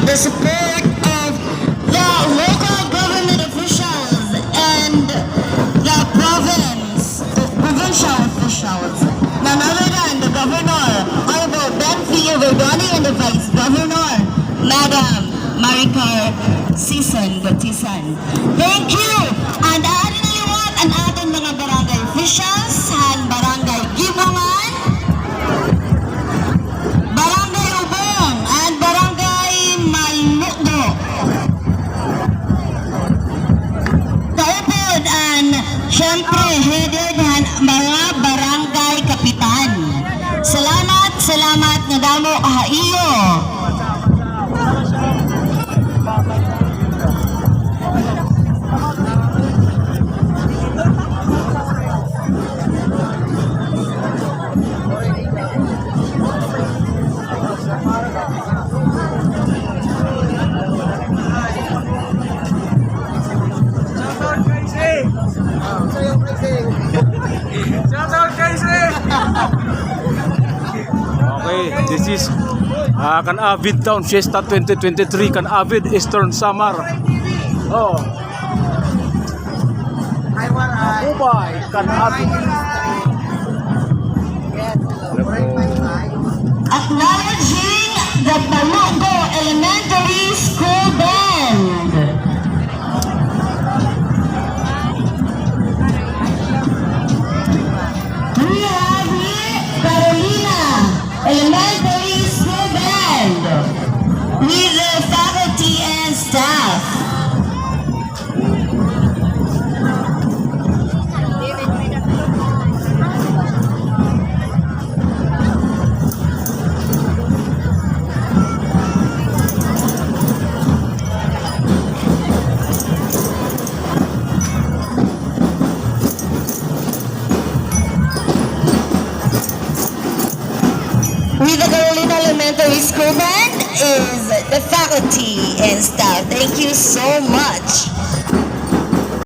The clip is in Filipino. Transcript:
the support of the local government officials and the provincial officials. None other than the Governor, Honorable Ben Verdoni, and the Vice Governor, Madam Maricar Sisan Batisan. Thank you! And atin naliwat ang ating mga barangay officials sa barangay Gibongan, barangay Ubong, and barangay Malmukdo. Taupod and syempre headed ang mga barangay kapitan. Salamat na damo kahaiyo. Okay, this is Can-avid Town Fiesta 2023, Can-avid Eastern Samar. Oh. Bye, Can-avid. Acknowledging the Palugo Elementary School Band. We have here Carolina Elementary School Band with the faculty and staff. With the Carolina Elementary School Band is the faculty and staff. Thank you so much.